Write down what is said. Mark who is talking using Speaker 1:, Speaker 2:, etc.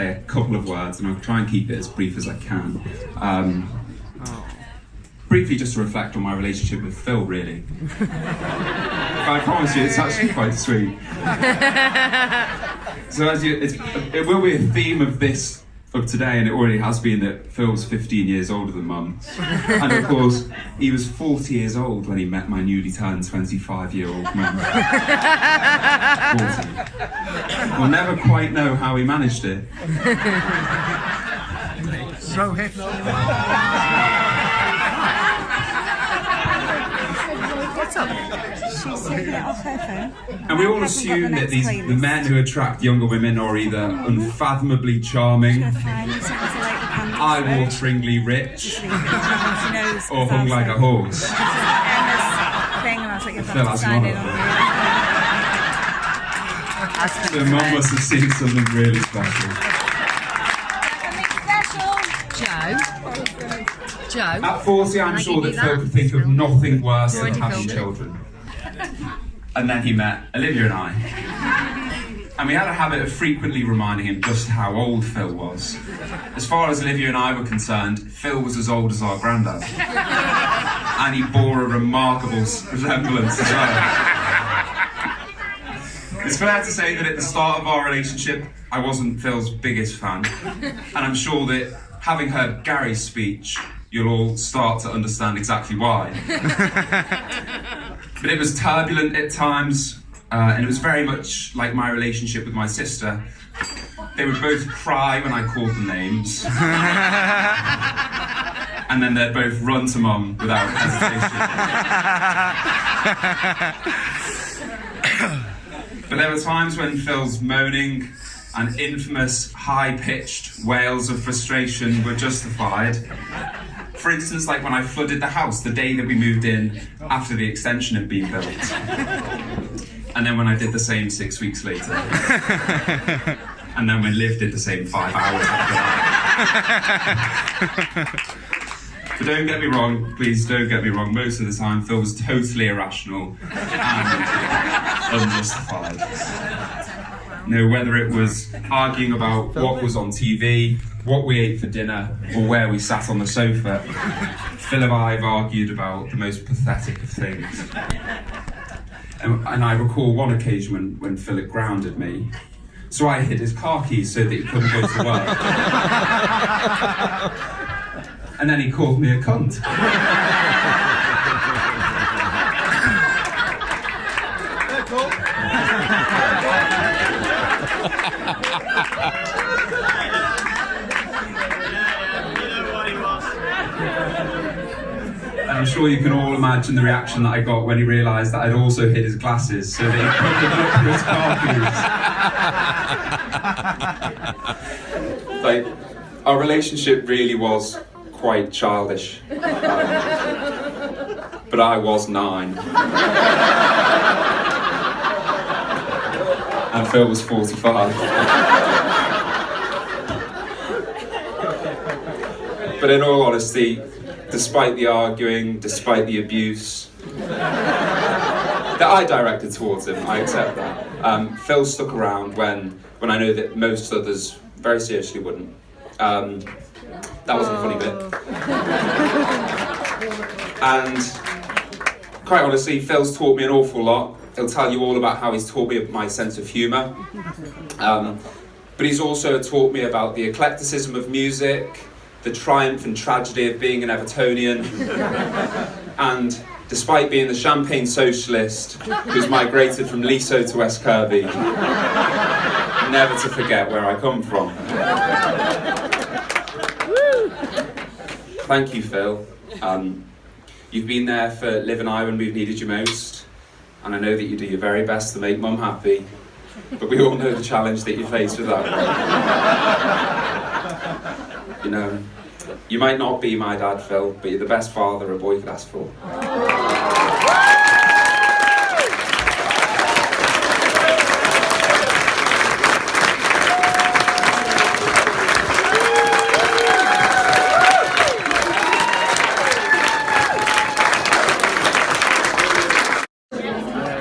Speaker 1: A couple of words, and I'll try and keep it as brief as I can. Briefly, just to reflect on my relationship with Phil, really. I promise you, it's actually quite sweet. So, it will be a theme of today, and it already has been, that Phil's 15 years older than Mum. And of course, he was 40 years old when he met my newly turned 25-year-old Mum. 40. We'll never quite know how he managed it.
Speaker 2: What's up? She's taking it off her phone.
Speaker 1: And we all assume that the men who attract younger women are either unfathomably charming, eye-wateringly rich, or hung like a horse. Phil has none of them. So Mum must have seen something really special.
Speaker 3: Joe?
Speaker 1: At 40, I'm sure that Phil could think of nothing worse than having children. And then he met Olivia and I. And we had a habit of frequently reminding him just how old Phil was. As far as Olivia and I were concerned, Phil was as old as our granddad. And he bore a remarkable resemblance as well. It's fair to say that at the start of our relationship, I wasn't Phil's biggest fan. And I'm sure that having heard Gary's speech, you'll all start to understand exactly why. But it was turbulent at times, and it was very much like my relationship with my sister. They would both cry when I called them names. And then they'd both run to Mum without hesitation. But there were times when Phil's moaning and infamous high-pitched wails of frustration were justified. For instance, like when I flooded the house the day that we moved in after the extension had been built. And then when I did the same 6 weeks later. And then when Liv did the same 5 hours after that. But don't get me wrong, please don't get me wrong, most of the time Phil was totally irrational and unjustified. You know, whether it was arguing about what was on TV, what we ate for dinner, or where we sat on the sofa, Phil and I have argued about the most pathetic of things. And I recall one occasion when Phil had grounded me, so I hid his car keys so that he couldn't go to work. And then he called me a cunt. And I'm sure you can all imagine the reaction that I got when he realised that I'd also hid his glasses so that he couldn't look for his car keys. Like, our relationship really was quite childish. But I was 9. And Phil was 45. But in all honesty, despite the arguing, despite the abuse that I directed towards him, I accept that. Phil stuck around when I know that most others very seriously wouldn't. That wasn't a funny bit. And quite honestly, Phil's taught me an awful lot. He'll tell you all about how he's taught me my sense of humour. But he's also taught me about the eclecticism of music, the triumph and tragedy of being an Evertonian, and despite being the champagne socialist who's migrated from Leso to West Kirby, never to forget where I come from. Thank you, Phil. You've been there for Liv and I when we've needed you most, and I know that you do your very best to make Mum happy, but we all know the challenge that you face with that. You know, you might not be my dad, Phil, but you're the best father a boy could ask for.